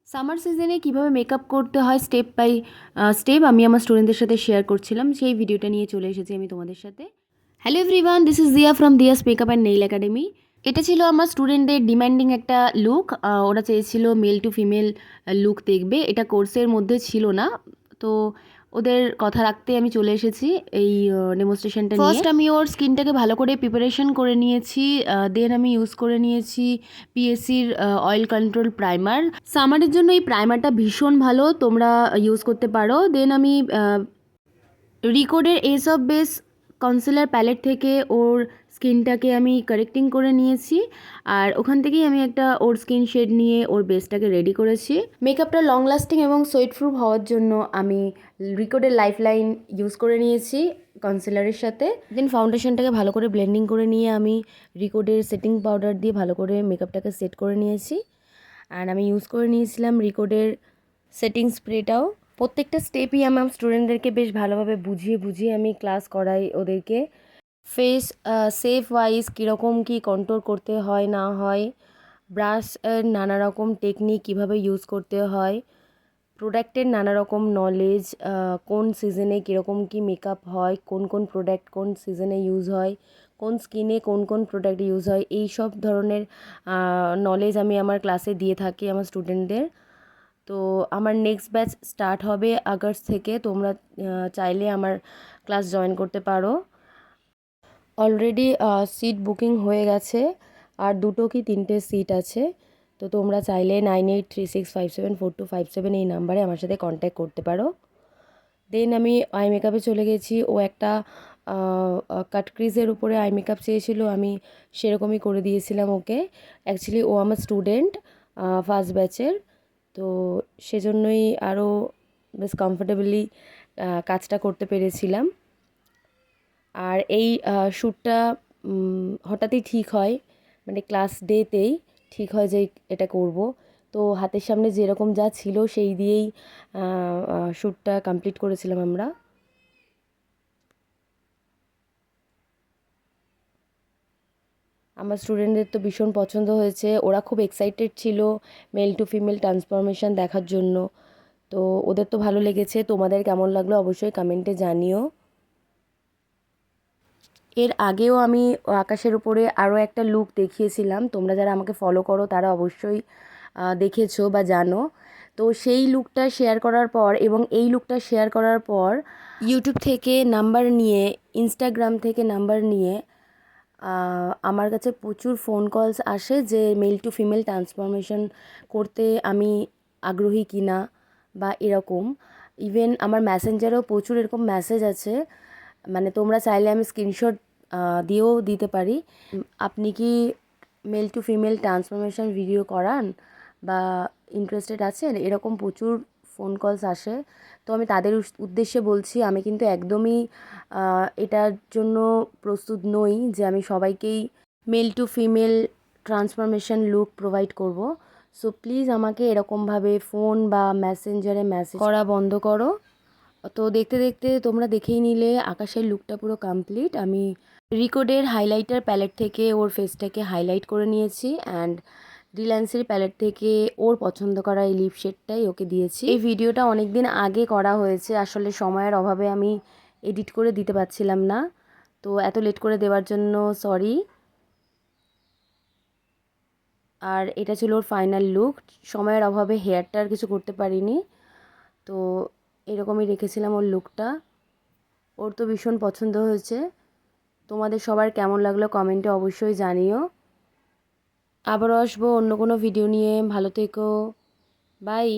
Summer সিজনে কিভাবে makeup করতে হয় স্টেপ বাই স্টেপ আমি আমার স্টুডেন্টদের সাথে শেয়ার করছিলাম, সেই ভিডিওটা নিয়ে চলে এসেছি আমি তোমাদের সাথে। Hello everyone, this is Zia from Dia's makeup and nail academy. এটা ছিল আমার স্টুডেন্টদের ডিমান্ডিং একটা লুক। ওরা চেয়েছিল মেল টু ফিমেল লুক দেখবে, এটা কোর্সের মধ্যে ছিল না। তো ওদের কথা রাখতে আমি চলে এসেছি এই ডেমনস্ট্রেশনটা নিয়ে। ফার্স্ট আমি ওর স্কিনটাকে ভালো করে প্রিপারেশন করে নিয়েছি, দেন আমি ইউজ করে নিয়েছি পিএসসির অয়েল কন্ট্রোল প্রাইমার। সামারের জন্য এই প্রাইমারটা ভীষণ ভালো, তোমরা ইউজ করতে পারো। দেন আমি রিকোডের এস অফ বেস কনসিলার প্যালেট থেকে ওর স্কিনটাকে আমি কারেক্টিং করে নিয়েছি, আর ওখান থেকেই আমি একটা ওর স্কিন শেড নিয়ে ওর বেসটাকে রেডি করেছি। মেকআপটা লং লাস্টিং এবং সোয়েট প্রুফ হওয়ার জন্য আমি রিকোডের লাইফ লাইন ইউজ করে নিয়েছি কনসিলারের সাথে। দেন ফাউন্ডেশনটাকে ভালো করে ব্লেন্ডিং করে নিয়ে আমি রিকোডের সেটিং পাউডার দিয়ে ভালো করে মেকআপটাকে সেট করে নিয়েছি। অ্যান্ড আমি ইউজ করে নিয়েছিলাম রিকোডের সেটিং স্প্রেটাও। প্রত্যেকটা স্টেপই আমার স্টুডেন্টদেরকে বেশ ভালোভাবে বুঝিয়ে বুঝিয়ে আমি ক্লাস করাই ওদেরকে। ফেস সেফ ওয়াইজ কীরকম কী কন্ট্রোল করতে হয় না হয়, ব্রাশ নানা রকম টেকনিক কীভাবে ইউজ করতে হয়, প্রোডাক্টের নানা রকম নলেজ, কোন সিজনে কীরকম কী মেকআপ হয়, কোন কোন প্রোডাক্ট কোন সিজনে ইউজ হয়, কোন স্কিনে কোন কোন প্রোডাক্ট ইউজ হয়, এই সব ধরনের নলেজ আমি আমার ক্লাসে দিয়ে থাকি আমার স্টুডেন্টদের। তো আমার নেক্সট ব্যাচ স্টার্ট হবে আগস্ট থেকে, তোমরা চাইলে আমার ক্লাস জয়েন করতে পারো। অলরেডি সিট বুকিং হয়ে গেছে, আর 2 কি 3টে সিট আছে। তো তোমরা চাইলে 9836574257 এই নাম্বারে আমার সাথে কন্ট্যাক্ট করতে পারো। দেন আমি আই মেকআপে চলে গেছি। ও একটা কাট ক্রিজের উপরে আই মেকআপ চেয়েছিল, আমি সেরকমই করে দিয়েছিলাম ওকে। অ্যাকচুয়ালি ও আমার স্টুডেন্ট ফার্স্ট ব্যাচের, তো সেজন্যই আরও বেশ কমফোর্টেবলি কাজটা করতে পেরেছিলাম। আর এই শ্যুটটা হঠাৎই ঠিক হয়, মানে ক্লাস ডেতেই ঠিক হয় যে এটা করব। তো হাতের সামনে যেরকম যা ছিল সেই দিয়েই শ্যুটটা কমপ্লিট করেছিলাম আমরা। আমার স্টুডেন্টদের তো ভীষণ পছন্দ হয়েছে, ওরা খুব এক্সাইটেড ছিল মেল টু ফিমেল ট্রান্সফরমেশন দেখার জন্য। তো ওদের তো ভালো লেগেছে, তোমাদের কেমন লাগলো অবশ্যই কমেন্টে জানিও। এর আগেও আমি আকাশের উপরে আরও একটা লুক দেখিয়েছিলাম, তোমরা যারা আমাকে ফলো করো তারা অবশ্যই দেখেছো বা জানো। তো সেই লুকটা শেয়ার করার পর এবং এই লুকটা শেয়ার করার পর ইউটিউব থেকে নাম্বার নিয়ে, ইনস্টাগ্রাম থেকে নাম্বার নিয়ে আমার কাছে প্রচুর ফোন কলস আসে যে মেল টু ফিমেল ট্রান্সফরমেশন করতে আমি আগ্রহী কি না বা এরকম। ইভেন আমার মেসেঞ্জারেও প্রচুর এরকম মেসেজ আছে, মানে তোমরা চাইলে আমি স্ক্রিনশট দিয়েও দিতে পারি। আপনি কি male to female transformation video করান বা ইন্টারেস্টেড আছেন, এরকম প্রচুর ফোন কলস আসে। তো আমি তাদের উদ্দেশ্যে বলছি, আমি কিন্তু একদমই এটার জন্য প্রস্তুত নই যে আমি সবাইকেই male to female transformation look provide করব। সো প্লিজ আমাকে এরকমভাবে ফোন বা মেসেঞ্জারে মেসেজ করা বন্ধ করো। তো দেখতে দেখতে তোমরা দেখেই নিলে আকাশের লুকটা পুরো কমপ্লিট। আমি রিকোডের হাইলাইটার প্যালেট থেকে ওর ফেসটাকে হাইলাইট করে নিয়েছি, অ্যান্ড রিলায়েন্সের প্যালেট থেকে ওর পছন্দ করা এই লিপ শেডটাই ওকে দিয়েছি। এই ভিডিওটা অনেক দিন আগে করা হয়েছে, আসলে সময়ের অভাবে আমি এডিট করে দিতে পারছিলাম না, তো এত লেট করে দেওয়ার জন্য সরি। আর এটা ছিল ওর ফাইনাল লুক, সময়ের অভাবে হেয়ারটা আর কিছু করতে পারিনি, তো এরকমই রেখেছিলাম ওর লুকটা। ওর তো ভীষণ পছন্দ হয়েছে। তোমাদের সবার কেমন লাগলো কমেন্টে অবশ্যই জানিও। আবারও আসবো অন্য কোনো ভিডিও নিয়ে, ভালো থেকো, বাই।